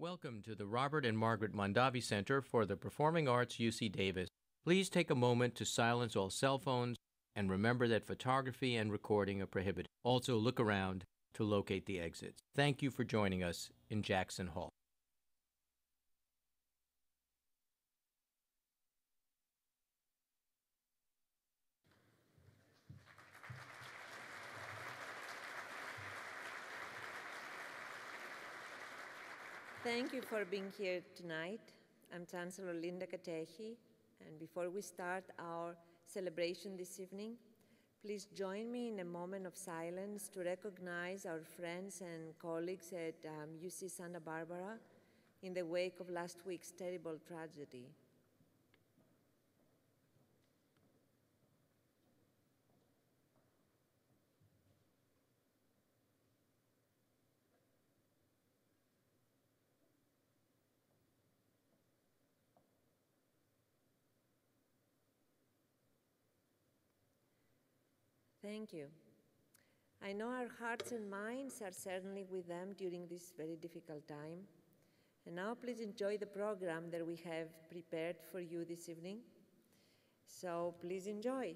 Welcome to the Robert and Margaret Mondavi Center for the Performing Arts, UC Davis. Please take a moment to silence all cell phones and remember that photography and recording are prohibited. Also, look around to locate the exits. Thank you for joining us in Jackson Hall. Thank you for being here tonight. I'm Chancellor Linda Katehi, and before we start our celebration this evening, please join me in a moment of silence to recognize our friends and colleagues at UC Santa Barbara in the wake of last week's terrible tragedy. Thank you. I know our hearts and minds are certainly with them during this very difficult time. And now please enjoy the program that we have prepared for you this evening. So please enjoy.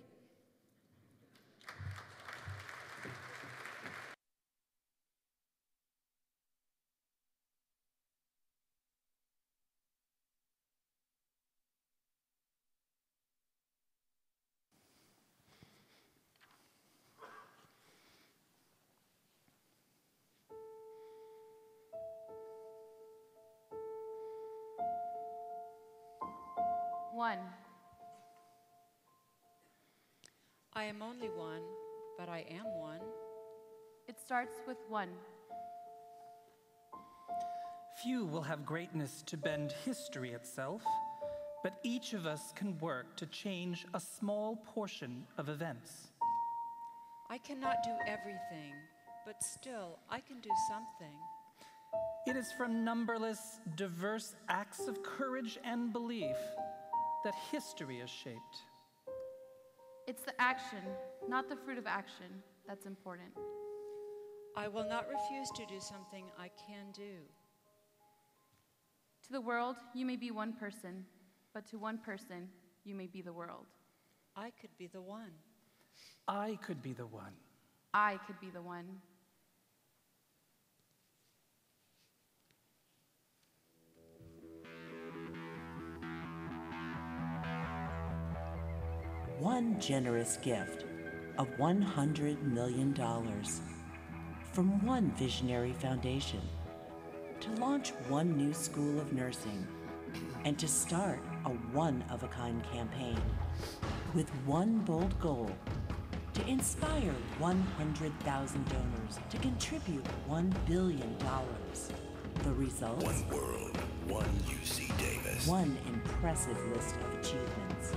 One. I am only one, but I am one. It starts with one. Few will have greatness to bend history itself, but each of us can work to change a small portion of events. I cannot do everything, but still I can do something. It is from numberless, diverse acts of courage and belief that history is shaped. It's the action, not the fruit of action, that's important. I will not refuse to do something I can do. To the world, you may be one person, but to one person, you may be the world. I could be the one. I could be the one. I could be the one. One generous gift of $100 million from one visionary foundation to launch one new school of nursing and to start a one-of-a-kind campaign with one bold goal: to inspire 100,000 donors to contribute $1 billion. The results? One world, one UC Davis. One impressive list of achievements.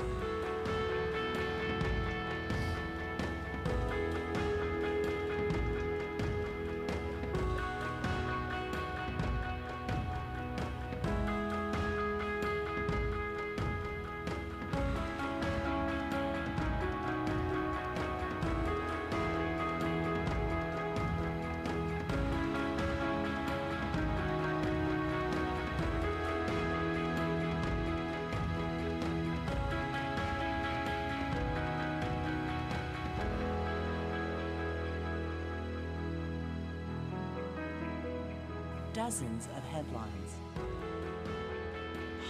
Dozens of headlines,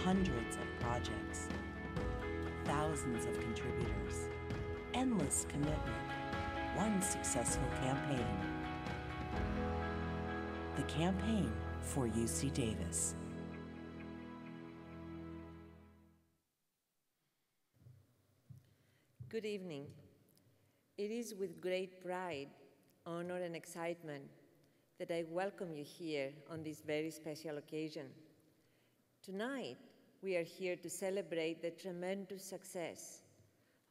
hundreds of projects, thousands of contributors, endless commitment, one successful campaign. The campaign for UC Davis. Good evening. It is with great pride, honor, and excitement that I welcome you here on this very special occasion. Tonight, we are here to celebrate the tremendous success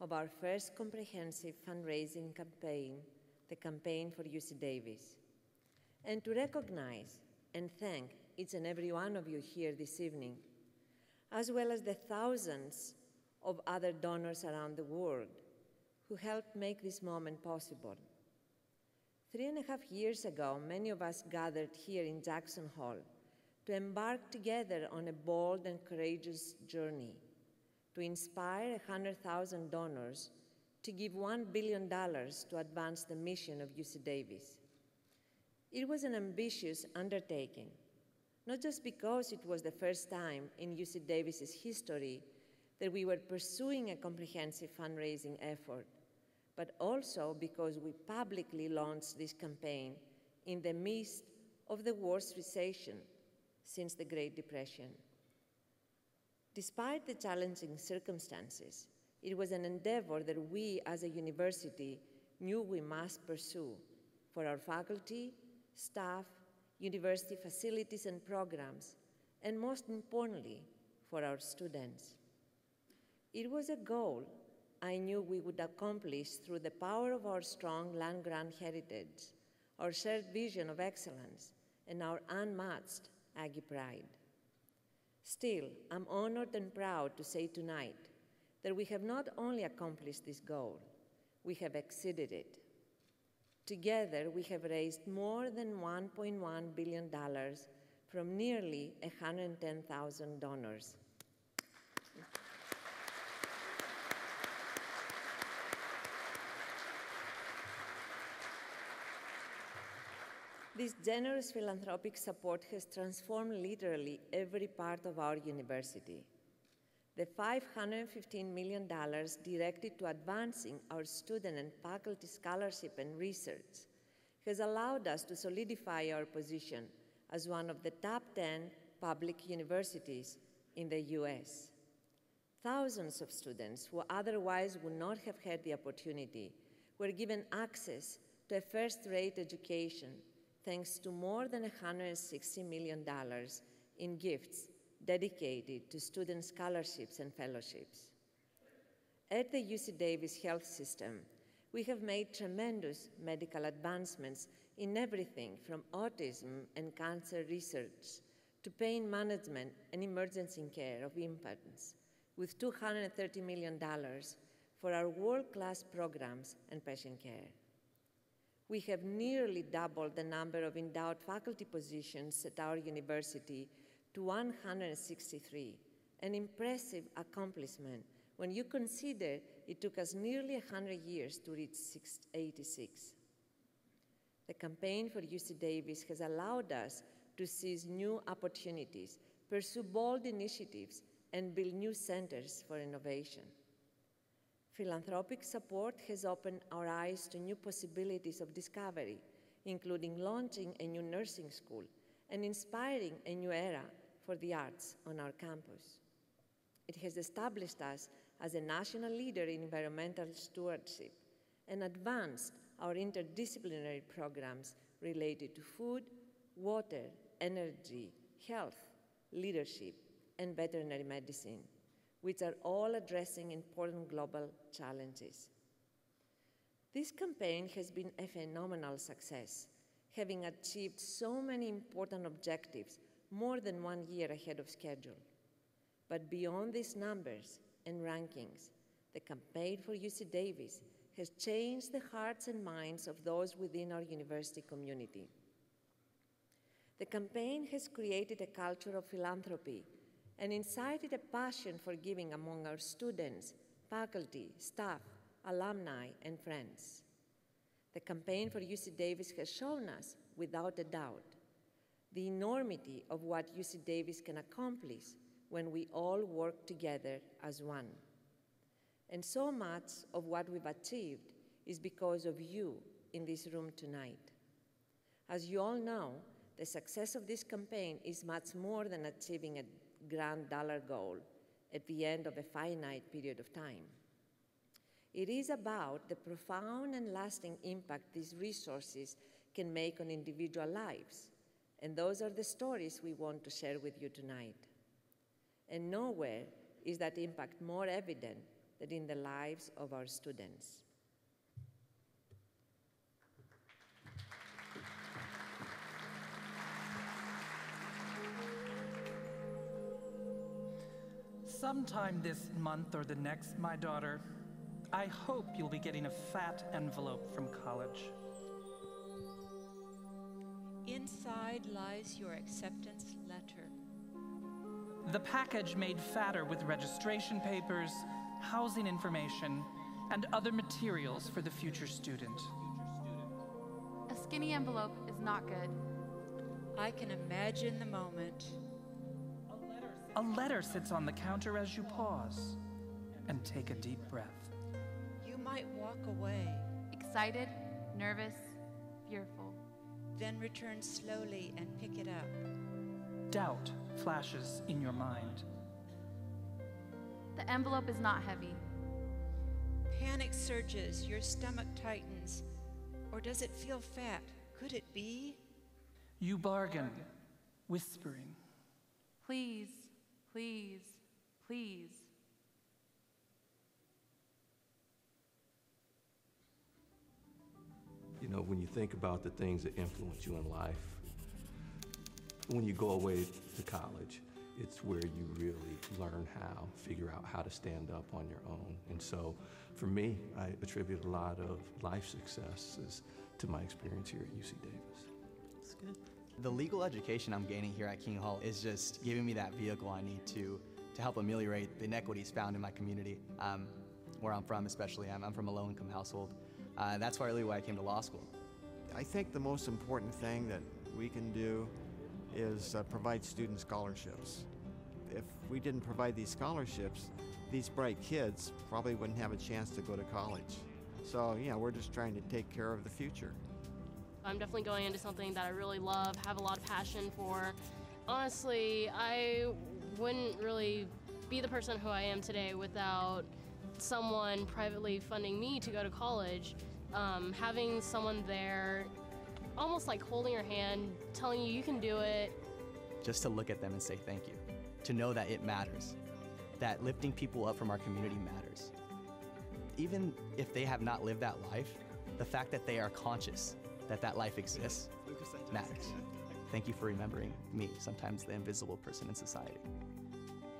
of our first comprehensive fundraising campaign, the Campaign for UC Davis, and to recognize and thank each and every one of you here this evening, as well as the thousands of other donors around the world who helped make this moment possible. 3.5 years ago, many of us gathered here in Jackson Hall to embark together on a bold and courageous journey, to inspire 100,000 donors to give $1 billion to advance the mission of UC Davis. It was an ambitious undertaking, not just because it was the first time in UC Davis's history that we were pursuing a comprehensive fundraising effort, but also because we publicly launched this campaign in the midst of the worst recession since the Great Depression. Despite the challenging circumstances, it was an endeavor that we as a university knew we must pursue for our faculty, staff, university facilities and programs, and most importantly, for our students. It was a goal I knew we would accomplish through the power of our strong land-grant heritage, our shared vision of excellence, and our unmatched Aggie pride. Still, I'm honored and proud to say tonight that we have not only accomplished this goal, we have exceeded it. Together, we have raised more than $1.1 billion from nearly 110,000 donors. This generous philanthropic support has transformed literally every part of our university. The $515 million directed to advancing our student and faculty scholarship and research has allowed us to solidify our position as one of the top 10 public universities in the US. Thousands of students who otherwise would not have had the opportunity were given access to a first-rate education thanks to more than $160 million in gifts dedicated to student scholarships and fellowships. At the UC Davis health system, we have made tremendous medical advancements in everything from autism and cancer research to pain management and emergency care of infants, with $230 million for our world-class programs and patient care. We have nearly doubled the number of endowed faculty positions at our university to 163, an impressive accomplishment when you consider it took us nearly 100 years to reach 86. The campaign for UC Davis has allowed us to seize new opportunities, pursue bold initiatives, and build new centers for innovation. Philanthropic support has opened our eyes to new possibilities of discovery, including launching a new nursing school and inspiring a new era for the arts on our campus. It has established us as a national leader in environmental stewardship and advanced our interdisciplinary programs related to food, water, energy, health, leadership, and veterinary medicine, which are all addressing important global challenges. This campaign has been a phenomenal success, having achieved so many important objectives more than 1 year ahead of schedule. But beyond these numbers and rankings, the campaign for UC Davis has changed the hearts and minds of those within our university community. The campaign has created a culture of philanthropy and incited a passion for giving among our students, faculty, staff, alumni, and friends. The campaign for UC Davis has shown us, without a doubt, the enormity of what UC Davis can accomplish when we all work together as one. And so much of what we've achieved is because of you in this room tonight. As you all know, the success of this campaign is much more than achieving a grand dollar goal at the end of a finite period of time. It is about the profound and lasting impact these resources can make on individual lives, and those are the stories we want to share with you tonight. And nowhere is that impact more evident than in the lives of our students. Sometime this month or the next, my daughter, I hope you'll be getting a fat envelope from college. In inside lies your acceptance letter. The package made fatter with registration papers, housing information, and other materials for the future student. A skinny envelope is not good. I can imagine the moment. A letter sits on the counter as you pause and take a deep breath. You might walk away, Excited, nervous, fearful. then return slowly and pick it up. Doubt flashes in your mind. The envelope is not heavy. Panic surges, your stomach tightens. Or does it feel fat? Could it be? You bargain, whispering. Please, please, please. You know, when you think about the things that influence you in life, when you go away to college, it's where you really learn how, figure out how to stand up on your own. And so, for me, I attribute a lot of life successes to my experience here at UC Davis. That's good. The legal education I'm gaining here at King Hall is just giving me that vehicle I need to help ameliorate the inequities found in my community. Where I'm from especially, I'm from a low-income household. That's really why I came to law school. I think the most important thing that we can do is provide student scholarships. If we didn't provide these scholarships, these bright kids probably wouldn't have a chance to go to college. So, yeah, we're just trying to take care of the future. I'm definitely going into something that I really love, have a lot of passion for. Honestly, I wouldn't really be the person who I am today without someone privately funding me to go to college. Having someone there, almost like holding your hand, telling you can do it. Just to look at them and say thank you. To know that it matters. That lifting people up from our community matters. Even if they have not lived that life, the fact that they are conscious that that life exists matters. Thank you for remembering me, sometimes the invisible person in society.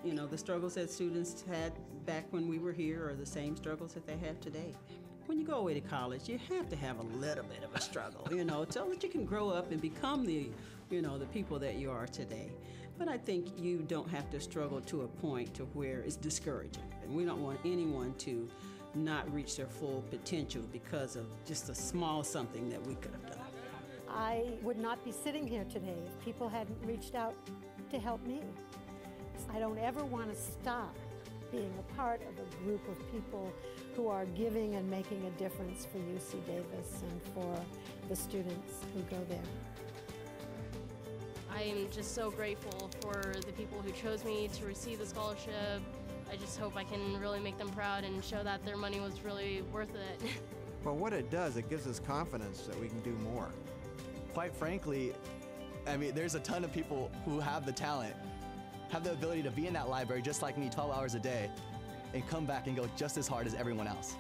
You know, the struggles that students had back when we were here are the same struggles that they have today. When you go away to college, you have to have a little bit of a struggle, you know, so that you can grow up and become the, you know, the people that you are today. But I think you don't have to struggle to a point to where it's discouraging. And we don't want anyone to not reach their full potential because of just a small something that we could have done. I would not be sitting here today if people hadn't reached out to help me. I don't ever want to stop being a part of a group of people who are giving and making a difference for UC Davis and for the students who go there. I am just so grateful for the people who chose me to receive the scholarship. I just hope I can really make them proud and show that their money was really worth it. But what it does, it gives us confidence that we can do more. Quite frankly, I mean, there's a ton of people who have the talent, have the ability to be in that library just like me 12 hours a day and come back and go just as hard as everyone else.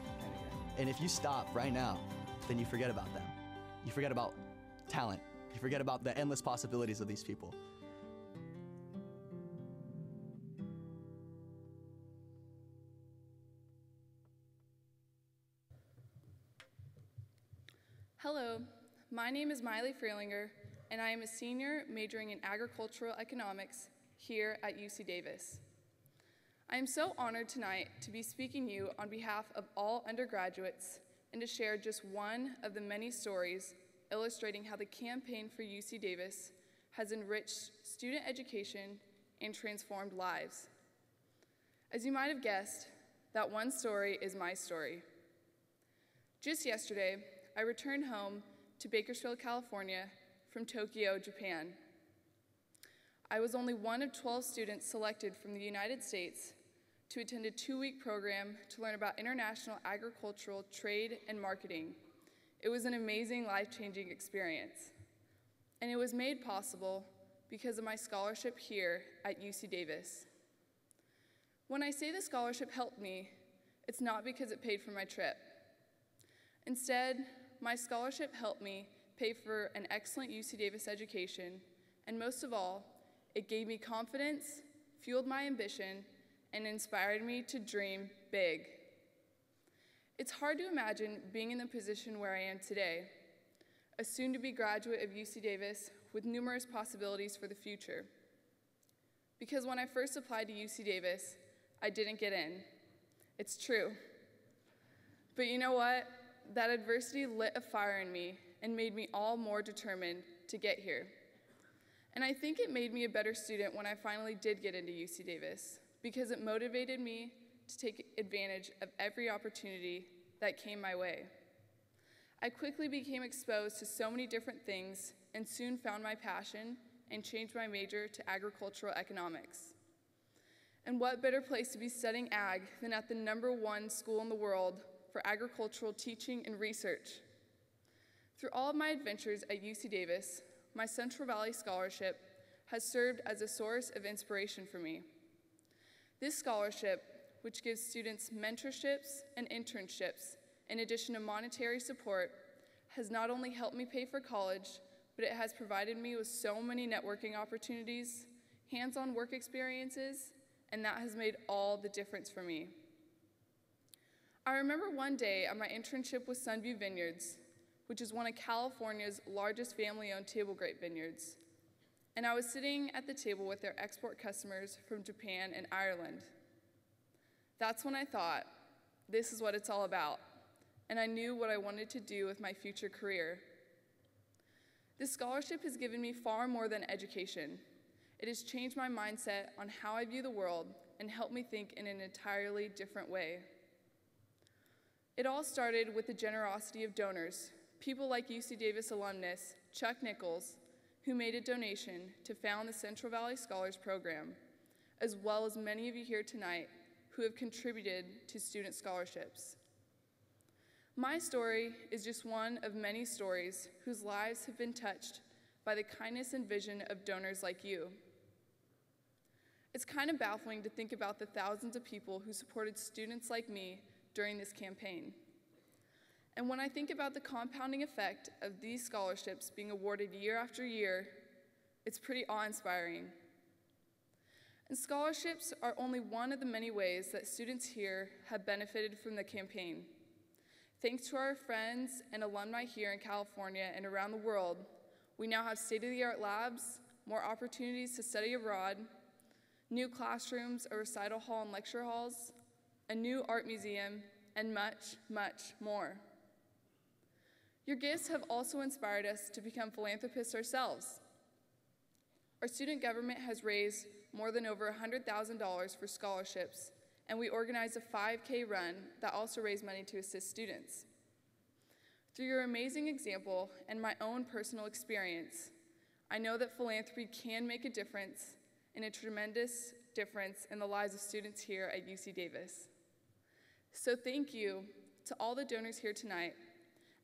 And if you stop right now, then you forget about them. You forget about talent. You forget about the endless possibilities of these people. Hello, my name is Miley Freilinger, and I am a senior majoring in agricultural economics here at UC Davis. I am so honored tonight to be speaking to you on behalf of all undergraduates and to share just one of the many stories illustrating how the campaign for UC Davis has enriched student education and transformed lives. As you might have guessed, that one story is my story. Just yesterday, I returned home to Bakersfield, California from Tokyo, Japan. I was only one of 12 students selected from the United States to attend a 2-week program to learn about international agricultural trade and marketing. It was an amazing, life-changing experience. And it was made possible because of my scholarship here at UC Davis. When I say the scholarship helped me, it's not because it paid for my trip. Instead, my scholarship helped me pay for an excellent UC Davis education, and most of all, it gave me confidence, fueled my ambition, and inspired me to dream big. It's hard to imagine being in the position where I am today, a soon-to-be graduate of UC Davis with numerous possibilities for the future. Because when I first applied to UC Davis, I didn't get in. It's true. But you know what? That adversity lit a fire in me and made me all more determined to get here. And I think it made me a better student when I finally did get into UC Davis, because it motivated me to take advantage of every opportunity that came my way. I quickly became exposed to so many different things and soon found my passion and changed my major to agricultural economics. And what better place to be studying ag than at the #1 school in the world for agricultural teaching and research? Through all of my adventures at UC Davis, my Central Valley Scholarship has served as a source of inspiration for me. This scholarship, which gives students mentorships and internships in addition to monetary support, has not only helped me pay for college, but it has provided me with so many networking opportunities, hands-on work experiences, and that has made all the difference for me. I remember one day at my internship with Sunview Vineyards, which is one of California's largest family-owned table grape vineyards, and I was sitting at the table with their export customers from Japan and Ireland. That's when I thought, this is what it's all about, and I knew what I wanted to do with my future career. This scholarship has given me far more than education. It has changed my mindset on how I view the world and helped me think in an entirely different way. It all started with the generosity of donors, people like UC Davis alumnus Chuck Nichols, who made a donation to found the Central Valley Scholars Program, as well as many of you here tonight who have contributed to student scholarships. My story is just one of many stories whose lives have been touched by the kindness and vision of donors like you. It's kind of baffling to think about the thousands of people who supported students like me during this campaign. And when I think about the compounding effect of these scholarships being awarded year after year, it's pretty awe-inspiring. And scholarships are only one of the many ways that students here have benefited from the campaign. Thanks to our friends and alumni here in California and around the world, we now have state-of-the-art labs, more opportunities to study abroad, new classrooms, a recital hall and lecture halls, a new art museum, and much, much more. Your gifts have also inspired us to become philanthropists ourselves. Our student government has raised more than over $100,000 for scholarships, and we organized a 5K run that also raised money to assist students. Through your amazing example and my own personal experience, I know that philanthropy can make a difference, and a tremendous difference in the lives of students here at UC Davis. So thank you to all the donors here tonight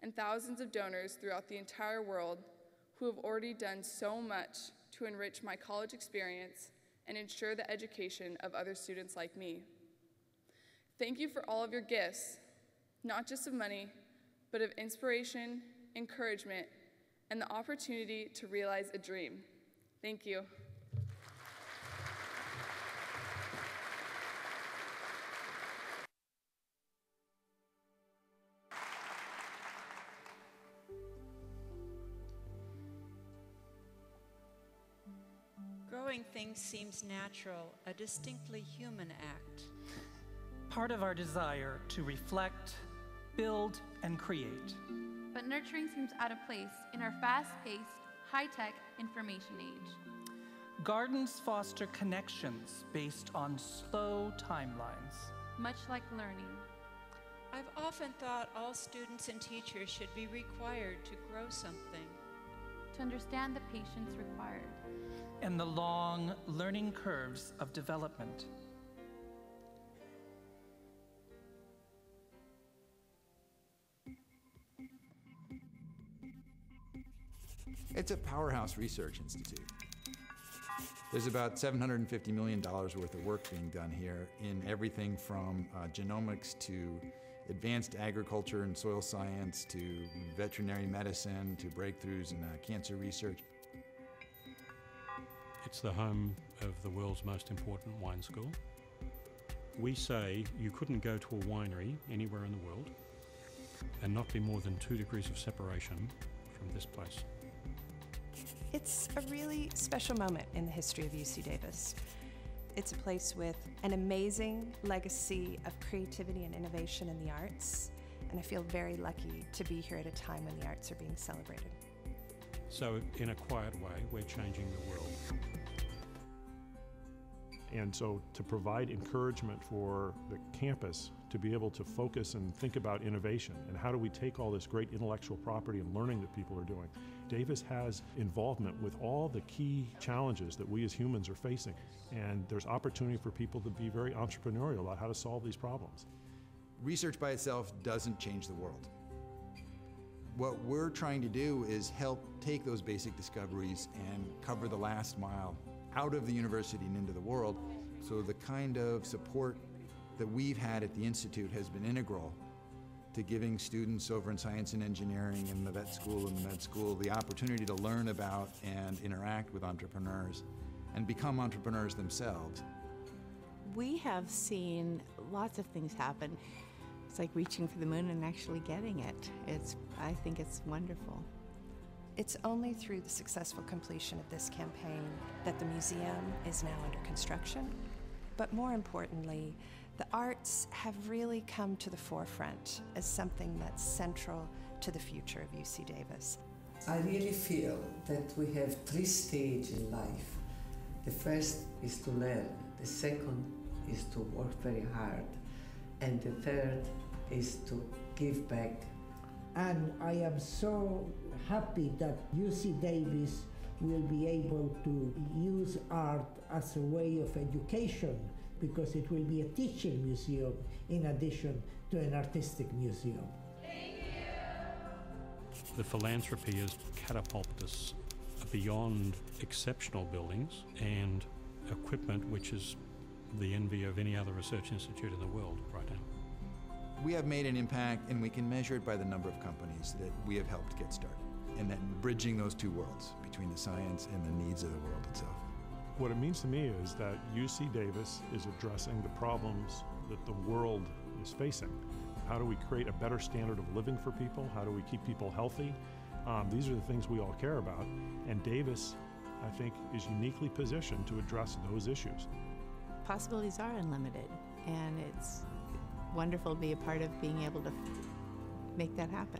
and thousands of donors throughout the entire world who have already done so much to enrich my college experience and ensure the education of other students like me. Thank you for all of your gifts, not just of money, but of inspiration, encouragement, and the opportunity to realize a dream. Thank you. Growing things seems natural, a distinctly human act. Part of our desire to reflect, build, and create. But nurturing seems out of place in our fast-paced, high-tech information age. Gardens foster connections based on slow timelines. Much like learning. I've often thought all students and teachers should be required to grow something. To understand the patience required. And the long learning curves of development. It's a powerhouse research institute. There's about $750 million worth of work being done here in everything from genomics to advanced agriculture and soil science to veterinary medicine to breakthroughs in cancer research. It's the home of the world's most important wine school. We say you couldn't go to a winery anywhere in the world and not be more than 2 degrees of separation from this place. It's a really special moment in the history of UC Davis. It's a place with an amazing legacy of creativity and innovation in the arts, and I feel very lucky to be here at a time when the arts are being celebrated. So, in a quiet way, we're changing the world. And so to provide encouragement for the campus to be able to focus and think about innovation and how do we take all this great intellectual property and learning that people are doing. Davis has involvement with all the key challenges that we as humans are facing, and there's opportunity for people to be very entrepreneurial about how to solve these problems. Research by itself doesn't change the world. What we're trying to do is help take those basic discoveries and cover the last mile out of the university and into the world. So the kind of support that we've had at the Institute has been integral to giving students over in science and engineering in the vet school and the med school the opportunity to learn about and interact with entrepreneurs and become entrepreneurs themselves. We have seen lots of things happen. It's like reaching for the moon and actually getting it. I think it's wonderful. It's only through the successful completion of this campaign that the museum is now under construction. But more importantly, the arts have really come to the forefront as something that's central to the future of UC Davis. I really feel that we have 3 stages in life. The first is to learn, the second is to work very hard, and the third is to give back. And I am so happy that UC Davis will be able to use art as a way of education, because it will be a teaching museum in addition to an artistic museum. The philanthropy has catapulted us beyond exceptional buildings and equipment, which is the envy of any other research institute in the world right now. We have made an impact, and we can measure it by the number of companies that we have helped get started, and that bridging those two worlds between the science and the needs of the world itself. What it means to me is that UC Davis is addressing the problems that the world is facing. How do we create a better standard of living for people? How do we keep people healthy? These are the things we all care about, and Davis, I think, is uniquely positioned to address those issues. Possibilities are unlimited, and it's wonderful to be a part of being able to make that happen.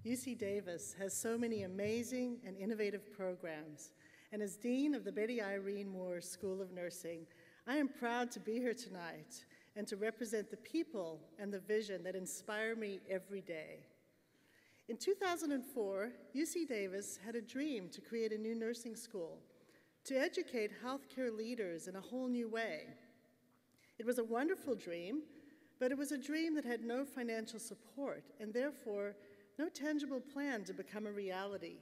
UC Davis has so many amazing and innovative programs, and as Dean of the Betty Irene Moore School of Nursing, I am proud to be here tonight and to represent the people and the vision that inspire me every day. In 2004, UC Davis had a dream to create a new nursing school, to educate healthcare leaders in a whole new way. It was a wonderful dream, but it was a dream that had no financial support and therefore no tangible plan to become a reality.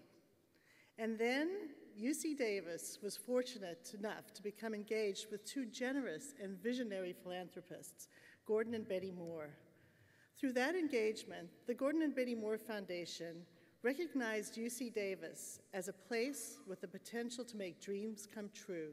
And then UC Davis was fortunate enough to become engaged with 2 generous and visionary philanthropists, Gordon and Betty Moore. Through that engagement, the Gordon and Betty Moore Foundation recognized UC Davis as a place with the potential to make dreams come true.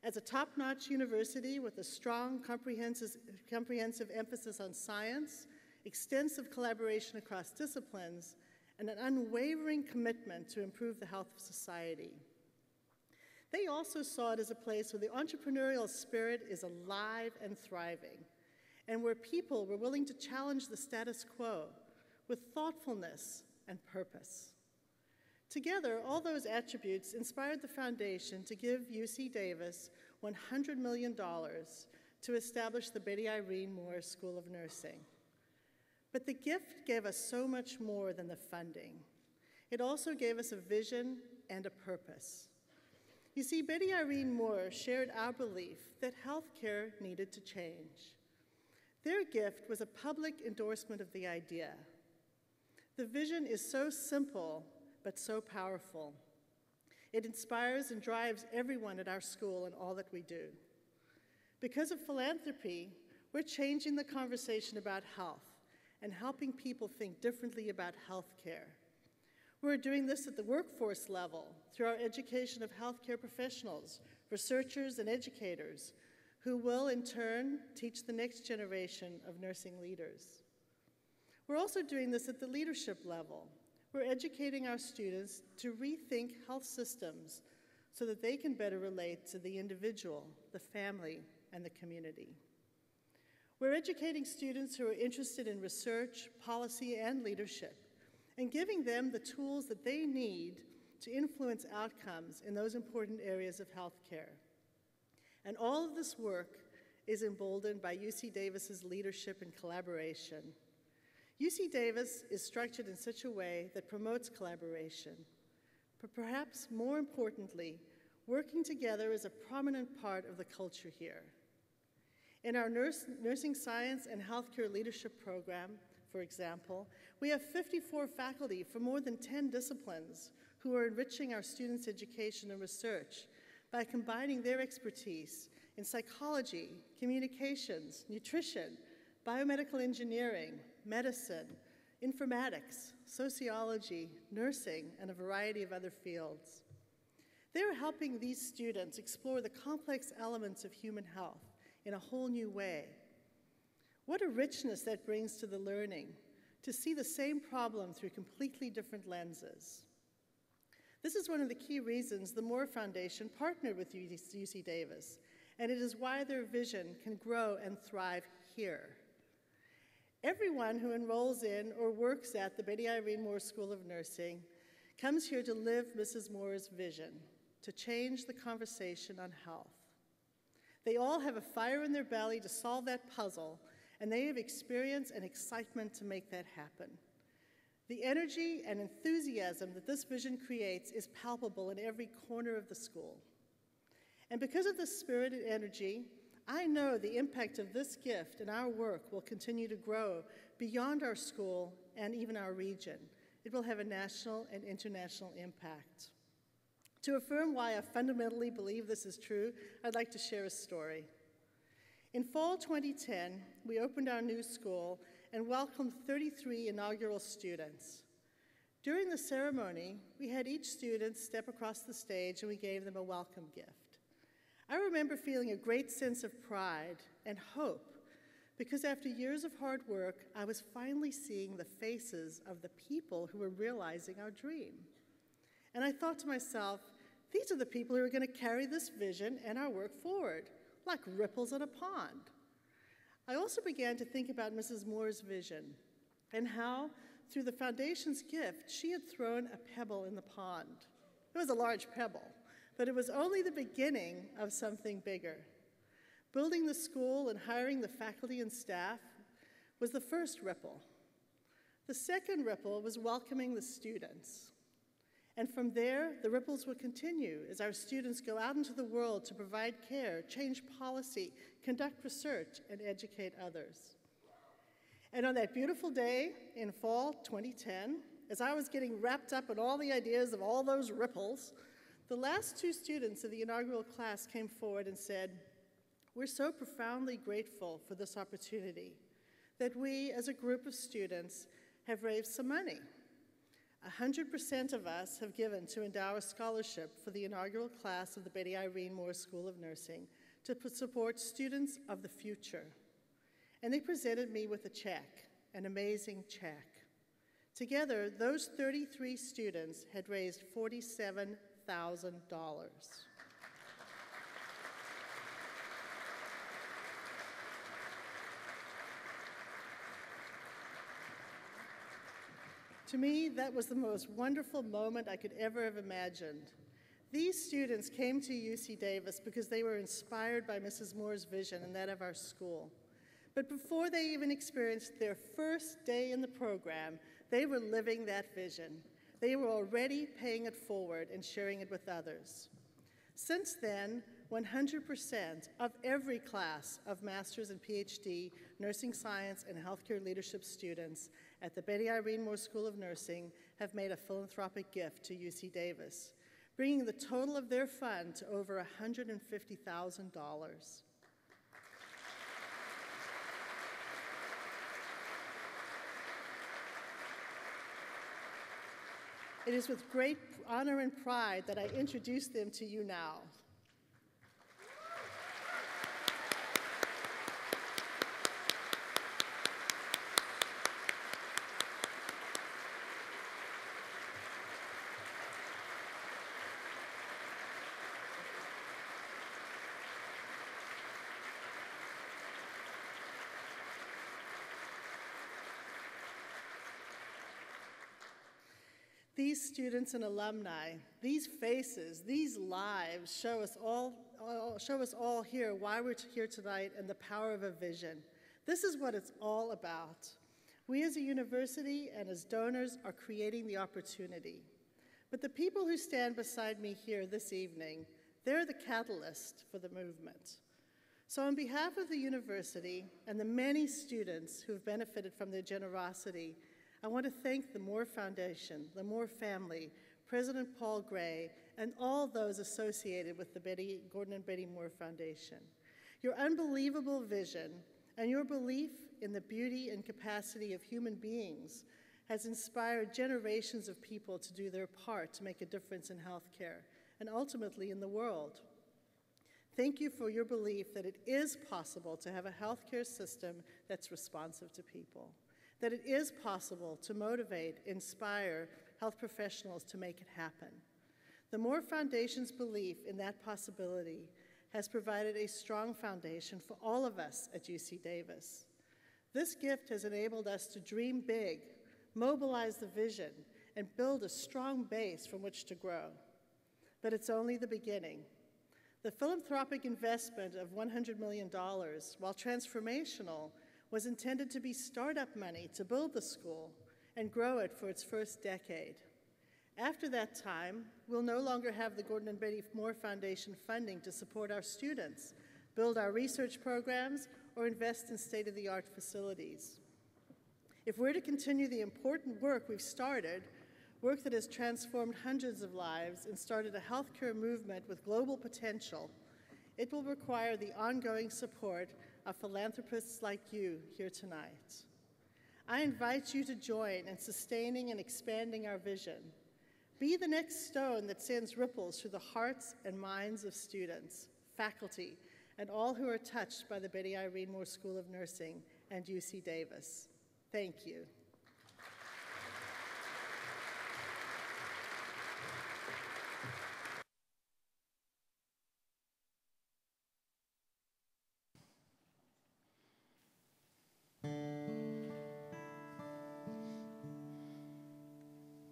As a top-notch university with a strong, comprehensive emphasis on science, extensive collaboration across disciplines, and an unwavering commitment to improve the health of society. They also saw it as a place where the entrepreneurial spirit is alive and thriving, and where people were willing to challenge the status quo with thoughtfulness and purpose. Together, all those attributes inspired the foundation to give UC Davis $100 million to establish the Betty Irene Moore School of Nursing. But the gift gave us so much more than the funding. It also gave us a vision and a purpose. You see, Betty Irene Moore shared our belief that healthcare needed to change. Their gift was a public endorsement of the idea. The vision is so simple, but so powerful. It inspires and drives everyone at our school in all that we do. Because of philanthropy, we're changing the conversation about health and helping people think differently about healthcare. We're doing this at the workforce level through our education of healthcare professionals, researchers, and educators who will in turn teach the next generation of nursing leaders. We're also doing this at the leadership level. We're educating our students to rethink health systems so that they can better relate to the individual, the family, and the community. We're educating students who are interested in research, policy, and leadership, and giving them the tools that they need to influence outcomes in those important areas of healthcare. And all of this work is emboldened by UC Davis's leadership and collaboration. UC Davis is structured in such a way that promotes collaboration, but perhaps more importantly, working together is a prominent part of the culture here. In our nursing science and healthcare leadership program, for example, we have 54 faculty from more than 10 disciplines who are enriching our students' education and research by combining their expertise in psychology, communications, nutrition, biomedical engineering, medicine, informatics, sociology, nursing, and a variety of other fields. They're helping these students explore the complex elements of human health in a whole new way. What a richness that brings to the learning, to see the same problem through completely different lenses. This is one of the key reasons the Moore Foundation partnered with UC Davis, and it is why their vision can grow and thrive here. Everyone who enrolls in or works at the Betty Irene Moore School of Nursing comes here to live Mrs. Moore's vision, to change the conversation on health. They all have a fire in their belly to solve that puzzle, and they have experience and excitement to make that happen. The energy and enthusiasm that this vision creates is palpable in every corner of the school. And because of this spirit and energy, I know the impact of this gift and our work will continue to grow beyond our school and even our region. It will have a national and international impact. To affirm why I fundamentally believe this is true, I'd like to share a story. In fall 2010, we opened our new school and welcomed 33 inaugural students. During the ceremony, we had each student step across the stage and we gave them a welcome gift. I remember feeling a great sense of pride and hope because after years of hard work, I was finally seeing the faces of the people who were realizing our dream. And I thought to myself, these are the people who are going to carry this vision and our work forward, like ripples in a pond. I also began to think about Mrs. Moore's vision and how, through the foundation's gift, she had thrown a pebble in the pond. It was a large pebble, but it was only the beginning of something bigger. Building the school and hiring the faculty and staff was the first ripple. The second ripple was welcoming the students. And from there, the ripples will continue as our students go out into the world to provide care, change policy, conduct research, and educate others. And on that beautiful day in fall 2010, as I was getting wrapped up in all the ideas of all those ripples, the last two students of the inaugural class came forward and said, "We're so profoundly grateful for this opportunity that we, as a group of students, have raised some money. 100% of us have given to endow a scholarship for the inaugural class of the Betty Irene Moore School of Nursing to support students of the future." And they presented me with a check, an amazing check. Together, those 33 students had raised $47,000. To me, that was the most wonderful moment I could ever have imagined. These students came to UC Davis because they were inspired by Mrs. Moore's vision and that of our school. But before they even experienced their first day in the program, they were living that vision. They were already paying it forward and sharing it with others. Since then, 100% of every class of master's and PhD nursing science and healthcare leadership students at the Betty Irene Moore School of Nursing have made a philanthropic gift to UC Davis, bringing the total of their fund to over $150,000. It is with great honor and pride that I introduce them to you now. These students and alumni, these faces, these lives show us all here why we're here tonight and the power of a vision. This is what it's all about. We as a university and as donors are creating the opportunity. But the people who stand beside me here this evening, they're the catalyst for the movement. So on behalf of the university and the many students who have benefited from their generosity, I want to thank the Moore Foundation, the Moore family, President Paul Gray, and all those associated with the Gordon and Betty Moore Foundation. Your unbelievable vision and your belief in the beauty and capacity of human beings has inspired generations of people to do their part to make a difference in healthcare and ultimately in the world. Thank you for your belief that it is possible to have a healthcare system that's responsive to people, that it is possible to motivate, inspire health professionals to make it happen. The Moore Foundation's belief in that possibility has provided a strong foundation for all of us at UC Davis. This gift has enabled us to dream big, mobilize the vision, and build a strong base from which to grow. But it's only the beginning. The philanthropic investment of $100 million, while transformational, was intended to be startup money to build the school and grow it for its first decade. After that time, we'll no longer have the Gordon and Betty Moore Foundation funding to support our students, build our research programs, or invest in state-of-the-art facilities. If we're to continue the important work we've started, work that has transformed hundreds of lives and started a healthcare movement with global potential, it will require the ongoing support of philanthropists like you here tonight. I invite you to join in sustaining and expanding our vision. Be the next stone that sends ripples through the hearts and minds of students, faculty, and all who are touched by the Betty Irene Moore School of Nursing and UC Davis. Thank you.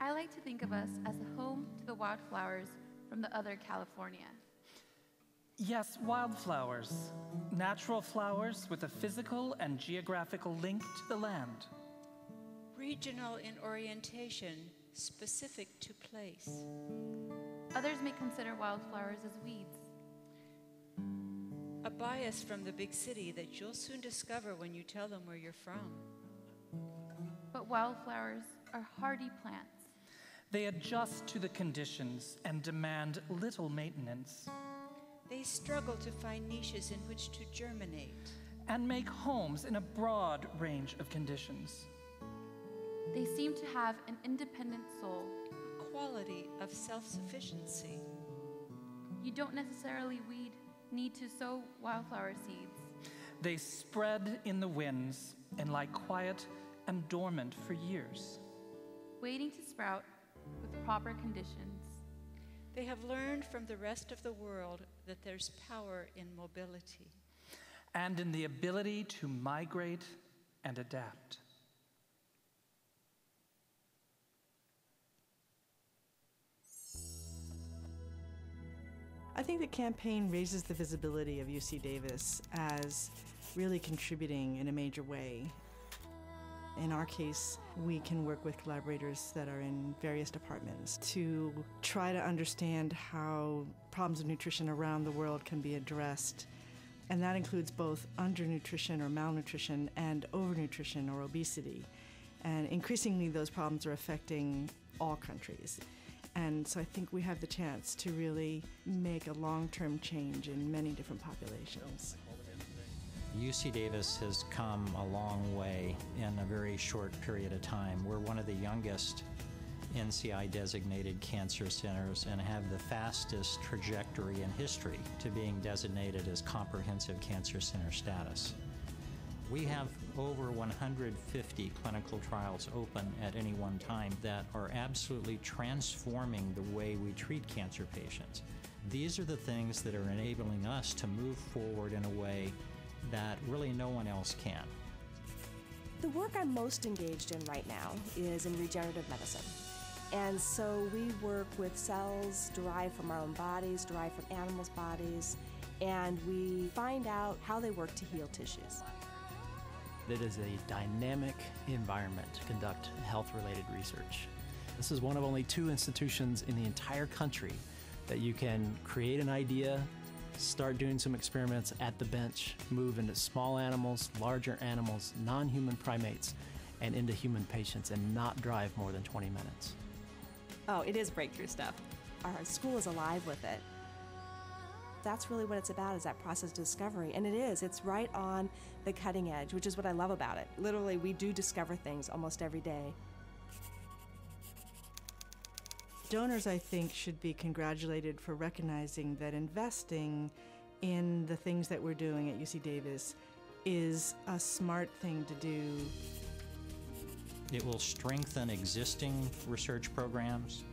I like to think of us as the home to the wildflowers from the other California. Yes, wildflowers. Natural flowers with a physical and geographical link to the land. Regional in orientation, specific to place. Others may consider wildflowers as weeds. A bias from the big city that you'll soon discover when you tell them where you're from. But wildflowers are hardy plants. They adjust to the conditions and demand little maintenance. They struggle to find niches in which to germinate. And make homes in a broad range of conditions. They seem to have an independent soul. A quality of self-sufficiency. You don't necessarily need to sow wildflower seeds. They spread in the winds and lie quiet and dormant for years, waiting to sprout with proper conditions. They have learned from the rest of the world that there's power in mobility. And in the ability to migrate and adapt. I think the campaign raises the visibility of UC Davis as really contributing in a major way. In our case, we can work with collaborators that are in various departments to try to understand how problems of nutrition around the world can be addressed. And that includes both undernutrition or malnutrition and overnutrition or obesity. And increasingly, those problems are affecting all countries. And so I think we have the chance to really make a long-term change in many different populations. UC Davis has come a long way in a very short period of time. We're one of the youngest NCI-designated cancer centers and have the fastest trajectory in history to being designated as comprehensive cancer center status. We have over 150 clinical trials open at any one time that are absolutely transforming the way we treat cancer patients. These are the things that are enabling us to move forward in a way that really no one else can. The work I'm most engaged in right now is in regenerative medicine. And so we work with cells derived from our own bodies, derived from animals' bodies, and we find out how they work to heal tissues. It is a dynamic environment to conduct health-related research. This is one of only 2 institutions in the entire country that you can create an idea, start doing some experiments at the bench, move into small animals, larger animals, non-human primates, and into human patients and not drive more than 20 minutes. Oh, it is breakthrough stuff. Our school is alive with it. That's really what it's about, is that process of discovery. And it is, it's right on the cutting edge, which is what I love about it. Literally, we do discover things almost every day. Donors, I think, should be congratulated for recognizing that investing in the things that we're doing at UC Davis is a smart thing to do. It will strengthen existing research programs.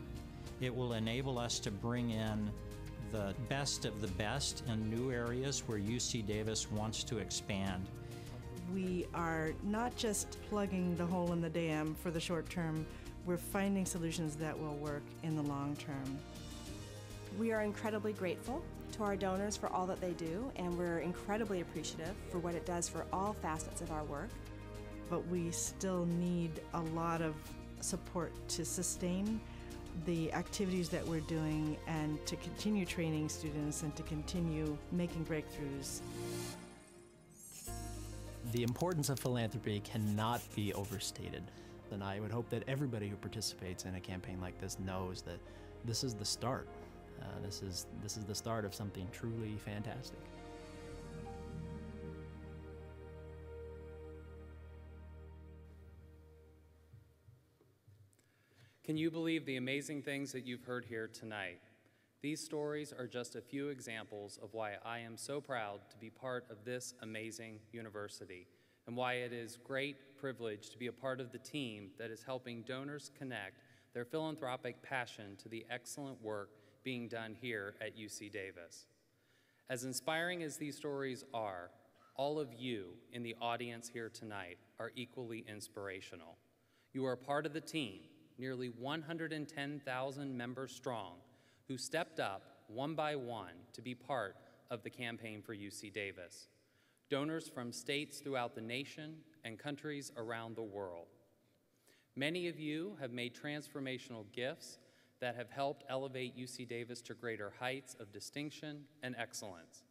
It will enable us to bring in the best of the best in new areas where UC Davis wants to expand. We are not just plugging the hole in the dam for the short term, we're finding solutions that will work in the long term. We are incredibly grateful to our donors for all that they do, and we're incredibly appreciative for what it does for all facets of our work. But we still need a lot of support to sustain the activities that we're doing and to continue training students and to continue making breakthroughs. The importance of philanthropy cannot be overstated. And I would hope that everybody who participates in a campaign like this knows that this is the start. This is the start of something truly fantastic. Can you believe the amazing things that you've heard here tonight? These stories are just a few examples of why I am so proud to be part of this amazing university, and why it is great privilege to be a part of the team that is helping donors connect their philanthropic passion to the excellent work being done here at UC Davis. As inspiring as these stories are, all of you in the audience here tonight are equally inspirational. You are part of the team, nearly 110,000 members strong, who stepped up one by one to be part of the campaign for UC Davis. Donors from states throughout the nation and countries around the world. Many of you have made transformational gifts that have helped elevate UC Davis to greater heights of distinction and excellence.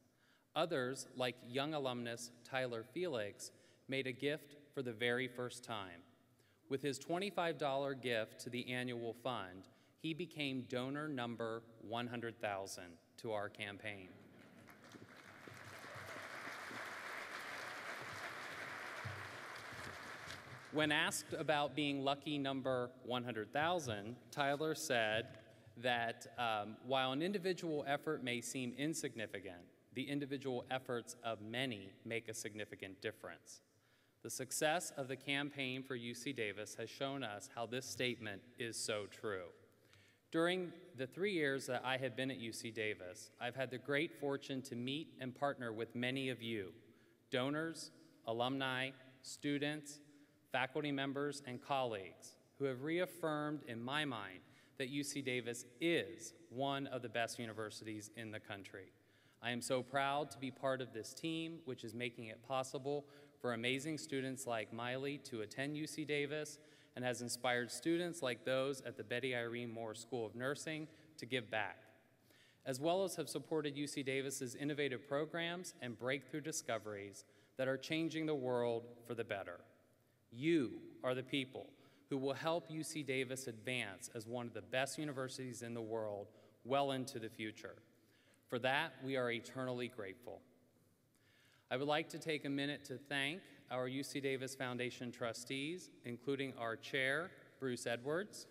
Others, like young alumnus Tyler Felix, made a gift for the very first time. With his $25 gift to the annual fund, he became donor number 100,000 to our campaign. When asked about being lucky number 100,000, Tyler said that while an individual effort may seem insignificant, the individual efforts of many make a significant difference. The success of the campaign for UC Davis has shown us how this statement is so true. During the 3 years that I have been at UC Davis, I've had the great fortune to meet and partner with many of you, donors, alumni, students, faculty members, and colleagues, who have reaffirmed in my mind that UC Davis is one of the best universities in the country. I am so proud to be part of this team, which is making it possible for amazing students like Miley to attend UC Davis, and has inspired students like those at the Betty Irene Moore School of Nursing to give back, as well as have supported UC Davis's innovative programs and breakthrough discoveries that are changing the world for the better. You are the people who will help UC Davis advance as one of the best universities in the world well into the future. For that, we are eternally grateful. I would like to take a minute to thank our UC Davis Foundation trustees, including our chair, Bruce Edwards,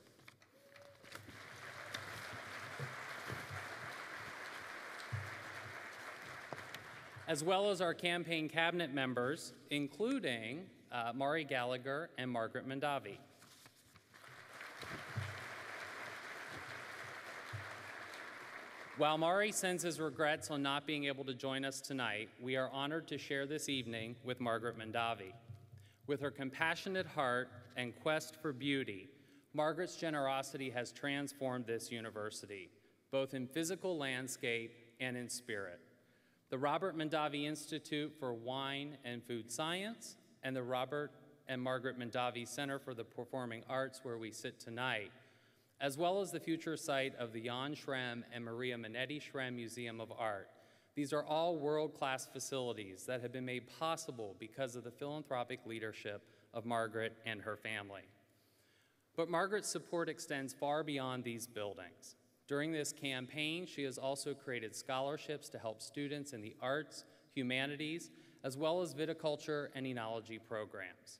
as well as our campaign cabinet members, including Mari Gallagher and Margaret Mondavi. While Mari sends his regrets on not being able to join us tonight, we are honored to share this evening with Margaret Mondavi. With her compassionate heart and quest for beauty, Margaret's generosity has transformed this university, both in physical landscape and in spirit. The Robert Mondavi Institute for Wine and Food Science and the Robert and Margaret Mondavi Center for the Performing Arts, where we sit tonight, as well as the future site of the Jan Schrem and Maria Minetti Schrem Museum of Art. These are all world-class facilities that have been made possible because of the philanthropic leadership of Margaret and her family. But Margaret's support extends far beyond these buildings. During this campaign, she has also created scholarships to help students in the arts, humanities, as well as viticulture and enology programs.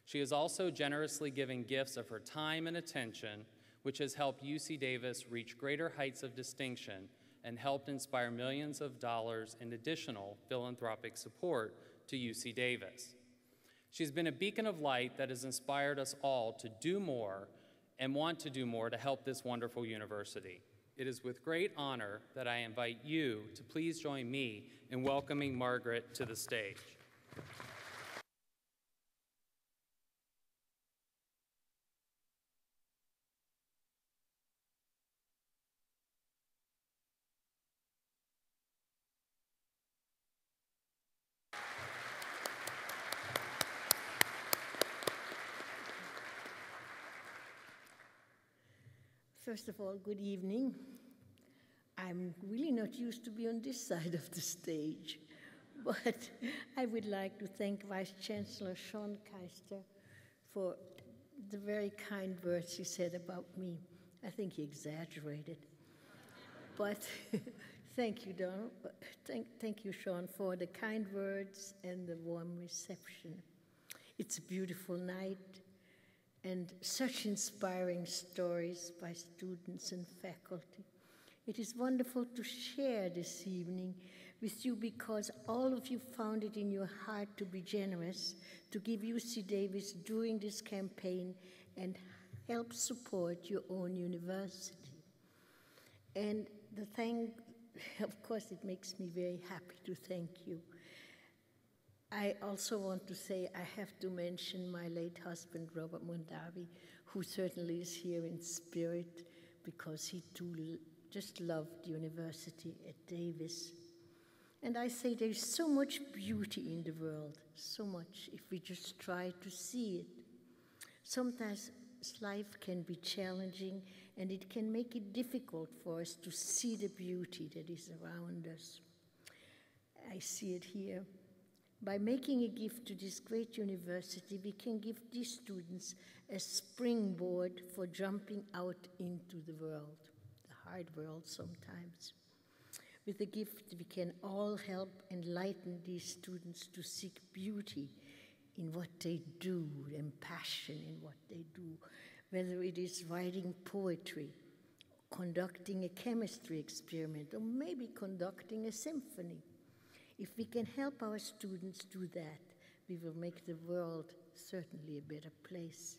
She has also generously given gifts of her time and attention, which has helped UC Davis reach greater heights of distinction and helped inspire millions of dollars in additional philanthropic support to UC Davis. She's been a beacon of light that has inspired us all to do more and want to do more to help this wonderful university. It is with great honor that I invite you to please join me in welcoming Margaret to the stage. First of all, good evening. I'm really not used to be on this side of the stage, but I would like to thank Vice Chancellor Sean Keister for the very kind words he said about me. I think he exaggerated. But thank you, Donald. Thank you, Sean, for the kind words and the warm reception. It's a beautiful night, and such inspiring stories by students and faculty. It is wonderful to share this evening with you because all of you found it in your heart to be generous, to give UC Davis during this campaign and help support your own university. And the thing, of course, it makes me very happy to thank you. I also want to say I have to mention my late husband, Robert Mondavi, who certainly is here in spirit because he too just loved the university at Davis. And I say there's so much beauty in the world, so much if we just try to see it. Sometimes life can be challenging and it can make it difficult for us to see the beauty that is around us. I see it here. By making a gift to this great university, we can give these students a springboard for jumping out into the world, the hard world sometimes. With the gift, we can all help enlighten these students to seek beauty in what they do and passion in what they do, whether it is writing poetry, conducting a chemistry experiment, or maybe conducting a symphony. If we can help our students do that, we will make the world certainly a better place.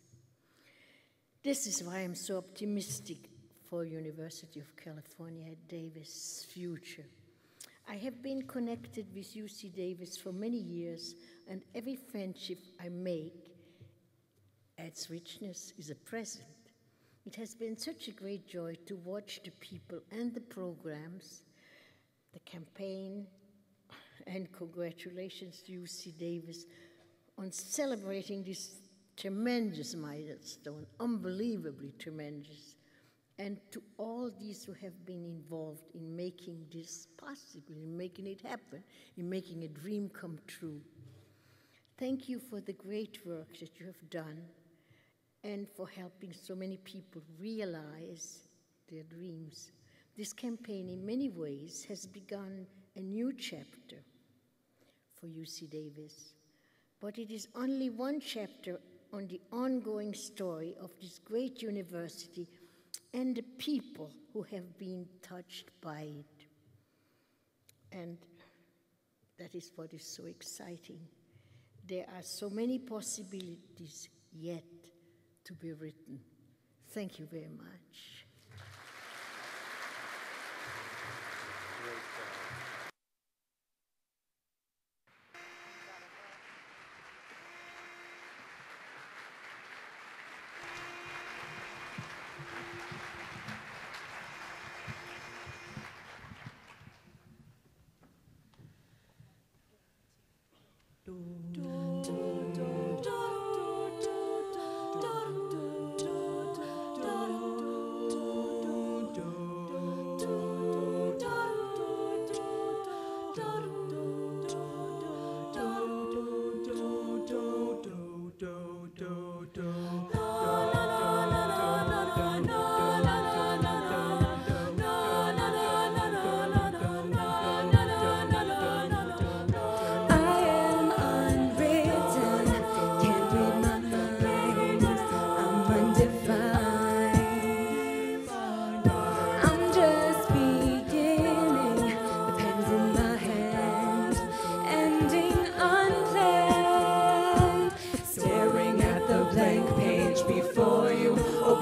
This is why I'm so optimistic for University of California at Davis' future. I have been connected with UC Davis for many years, and every friendship I make adds richness, is a present. It has been such a great joy to watch the people and the programs, the campaign, and congratulations to UC Davis on celebrating this tremendous milestone, unbelievably tremendous, and to all these who have been involved in making this possible, in making it happen, in making a dream come true. Thank you for the great work that you have done and for helping so many people realize their dreams. This campaign, in many ways, has begun a new chapter for UC Davis, but it is only one chapter on the ongoing story of this great university and the people who have been touched by it. And that is what is so exciting. There are so many possibilities yet to be written. Thank you very much.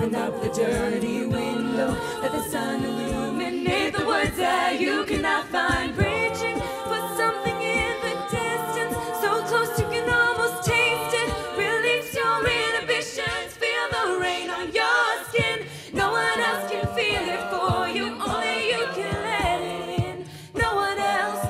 Open up the dirty window, let the sun illuminate the words that you cannot find. Reaching for something in the distance, so close you can almost taste it. Release your inhibitions, feel the rain on your skin. No one else can feel it for you, only you can let it in. No one else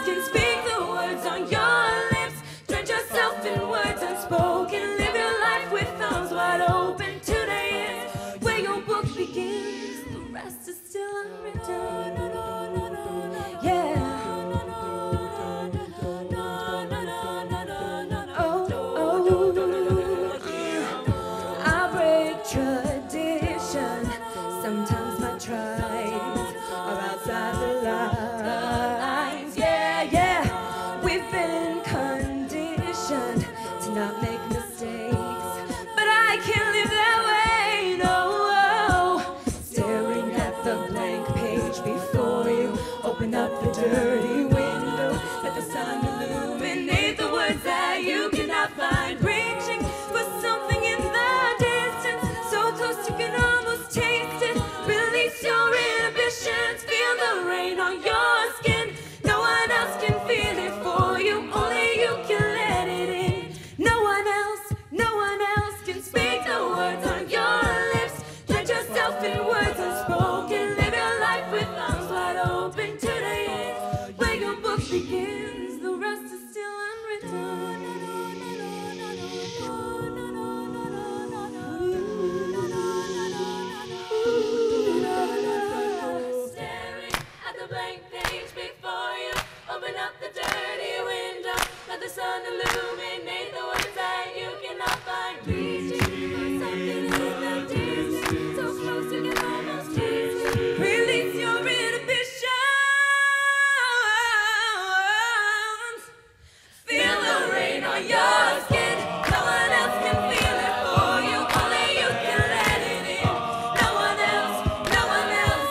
can speak the words on your lips. Drench yourself in words unspoken, live your life with arms wide open. Today is where your book begins, the rest is still unwritten. Yeah. I break tradition. Sometimes my tribes are outside the lines. Yeah, yeah. We've been conditioned to not make mistakes, but I can't live that way. No, staring at the blank page before you. Open up the dirty window, let the sun illuminate the words that you cannot find. Reaching for something in the distance, so close you can almost taste it. Release your inhibitions, feel the rain on your skin. No one else can feel it for you, only you can let it in. No one else can speak the words on your lips. Drench yourself in words unspoken, live your life with arms wide open. Today is where your book begins, the rest is still unwritten. Staring at the blank page before you, open up the dirty window, let the sun illuminate the words that you cannot find. Reaching for something in the distance, so close you can almost taste it. Release your inhibitions, feel the rain on your skin. No one else can feel it for you, only you can let it in. No one else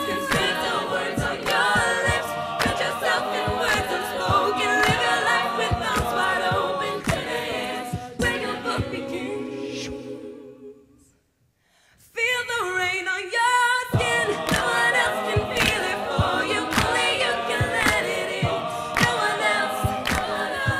can speak the words on your lips. Put yourself in words unspoken, live your life with arms wide open. Today is where your book begins. Feel the rain on your skin. No one else can feel it for you, only you can let it in. No one else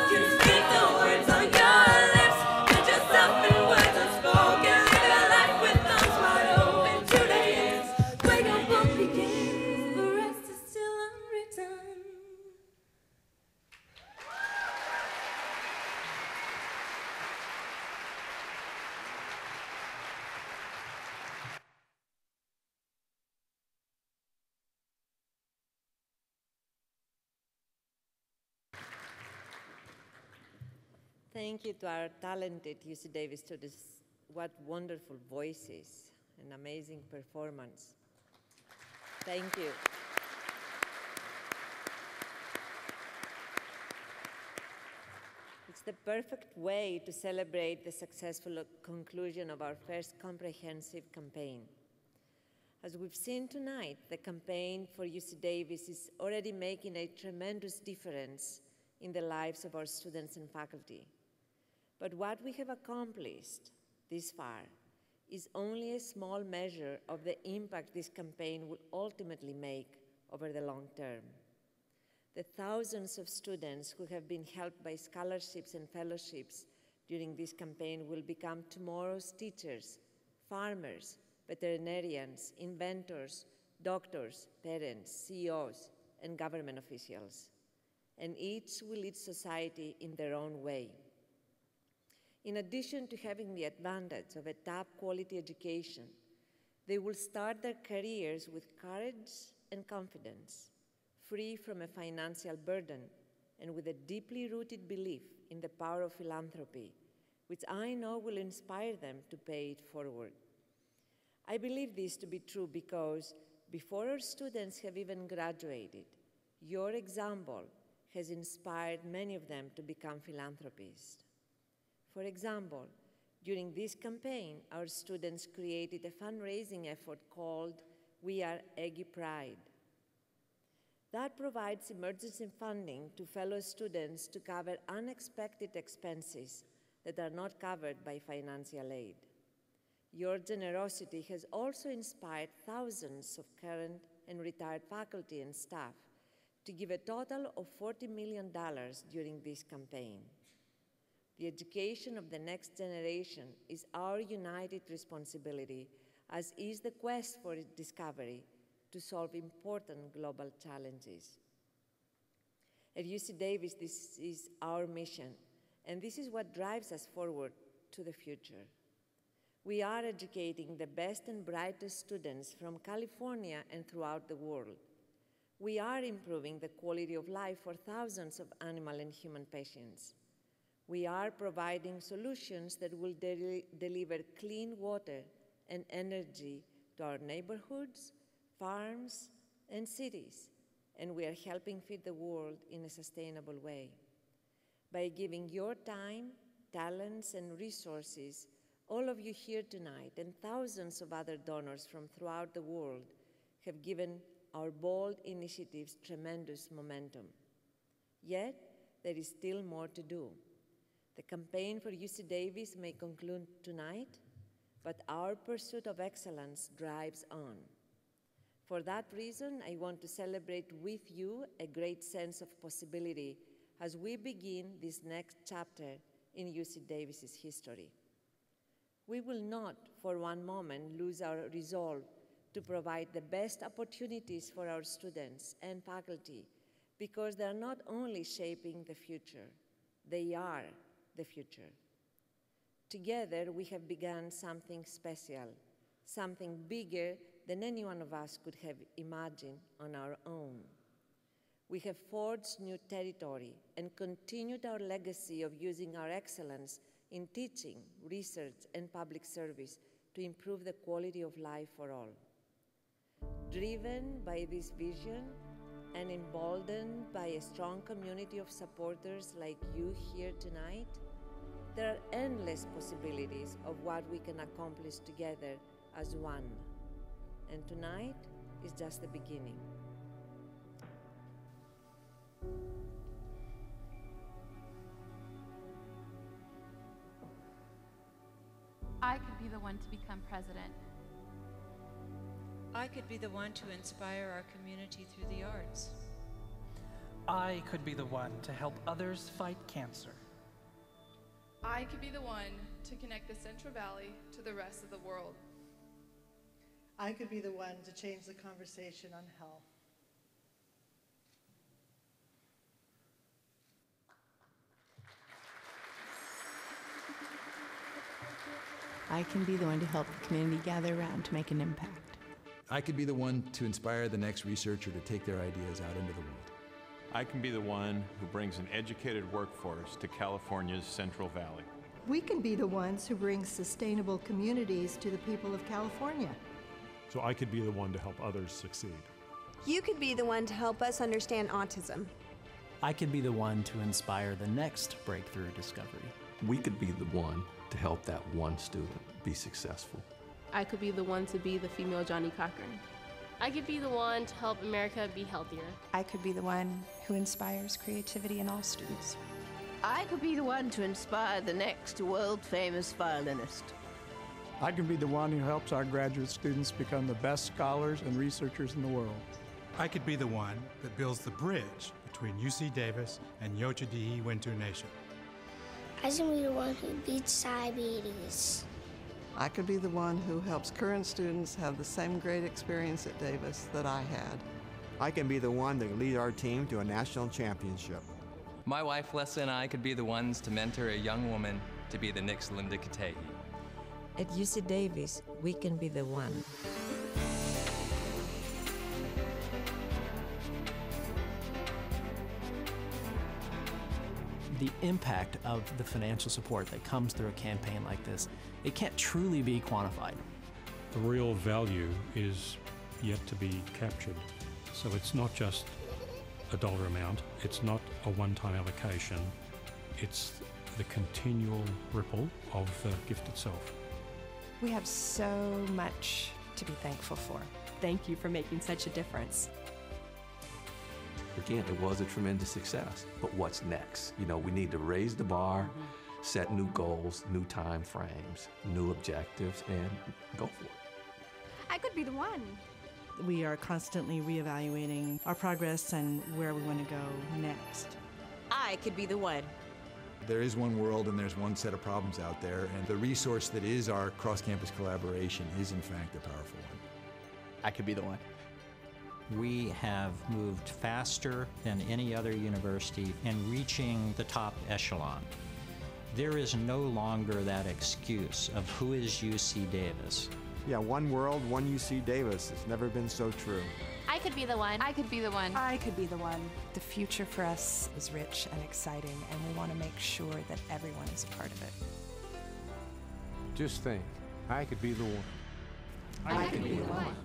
can speak the words on your lips. Put yourself in words unspoken, live your life with arms wide open. Today is where your book begins, the rest is still unwritten. Thank you to our talented UC Davis students. What wonderful voices and amazing performance. Thank you. It's the perfect way to celebrate the successful conclusion of our first comprehensive campaign. As we've seen tonight, the campaign for UC Davis is already making a tremendous difference in the lives of our students and faculty. But what we have accomplished this far is only a small measure of the impact this campaign will ultimately make over the long term. The thousands of students who have been helped by scholarships and fellowships during this campaign will become tomorrow's teachers, farmers, veterinarians, inventors, doctors, parents, CEOs, and government officials. And each will lead society in their own way. In addition to having the advantage of a top-quality education, they will start their careers with courage and confidence, free from a financial burden, and with a deeply rooted belief in the power of philanthropy, which I know will inspire them to pay it forward. I believe this to be true because before our students have even graduated, your example has inspired many of them to become philanthropists. For example, during this campaign, our students created a fundraising effort called We Are Eggy Pride. That provides emergency funding to fellow students to cover unexpected expenses that are not covered by financial aid. Your generosity has also inspired thousands of current and retired faculty and staff to give a total of $40 million during this campaign. The education of the next generation is our united responsibility, as is the quest for discovery to solve important global challenges. At UC Davis, this is our mission, and this is what drives us forward to the future. We are educating the best and brightest students from California and throughout the world. We are improving the quality of life for thousands of animal and human patients. We are providing solutions that will deliver clean water and energy to our neighborhoods, farms, and cities, and we are helping feed the world in a sustainable way. By giving your time, talents, and resources, all of you here tonight and thousands of other donors from throughout the world have given our bold initiatives tremendous momentum. Yet, there is still more to do. The campaign for UC Davis may conclude tonight, but our pursuit of excellence drives on. For that reason, I want to celebrate with you a great sense of possibility as we begin this next chapter in UC Davis's history. We will not for one moment lose our resolve to provide the best opportunities for our students and faculty, because they are not only shaping the future, they are the future. Together, we have begun something special, something bigger than any one of us could have imagined on our own. We have forged new territory and continued our legacy of using our excellence in teaching, research, and public service to improve the quality of life for all. Driven by this vision and emboldened by a strong community of supporters like you here tonight, there are endless possibilities of what we can accomplish together as one. And tonight is just the beginning. I could be the one to become president. I could be the one to inspire our community through the arts. I could be the one to help others fight cancer. I could be the one to connect the Central Valley to the rest of the world. I could be the one to change the conversation on health. I can be the one to help the community gather around to make an impact. I could be the one to inspire the next researcher to take their ideas out into the world. I can be the one who brings an educated workforce to California's Central Valley. We can be the ones who bring sustainable communities to the people of California. So I could be the one to help others succeed. You could be the one to help us understand autism. I could be the one to inspire the next breakthrough discovery. We could be the one to help that one student be successful. I could be the one to be the female Johnny Cochran. I could be the one to help America be healthier. I could be the one who inspires creativity in all students. I could be the one to inspire the next world-famous violinist. I can be the one who helps our graduate students become the best scholars and researchers in the world. I could be the one that builds the bridge between UC Davis and Yocha Dihi Wintu Nation. I can be the one who beats diabetes. I could be the one who helps current students have the same great experience at Davis that I had. I can be the one that lead our team to a national championship. My wife Leslie and I could be the ones to mentor a young woman to be the next Linda Katehi. At UC Davis, we can be the one. The impact of the financial support that comes through a campaign like this, it can't truly be quantified. The real value is yet to be captured. So it's not just a dollar amount, it's not a one-time allocation, it's the continual ripple of the gift itself. We have so much to be thankful for. Thank you for making such a difference. Again, it was a tremendous success, but what's next? You know, we need to raise the bar, set new goals, new time frames, new objectives, and go for it. I could be the one. We are constantly reevaluating our progress and where we want to go next. I could be the one. There is one world and there's one set of problems out there, and the resource that is our cross-campus collaboration is in fact a powerful one. I could be the one. We have moved faster than any other university in reaching the top echelon. There is no longer that excuse of who is UC Davis. Yeah, one world, one UC Davis. It's never been so true. I could be the one. I could be the one. I could be the one. The future for us is rich and exciting, and we want to make sure that everyone is a part of it. Just think, I could be the one. I could be the one.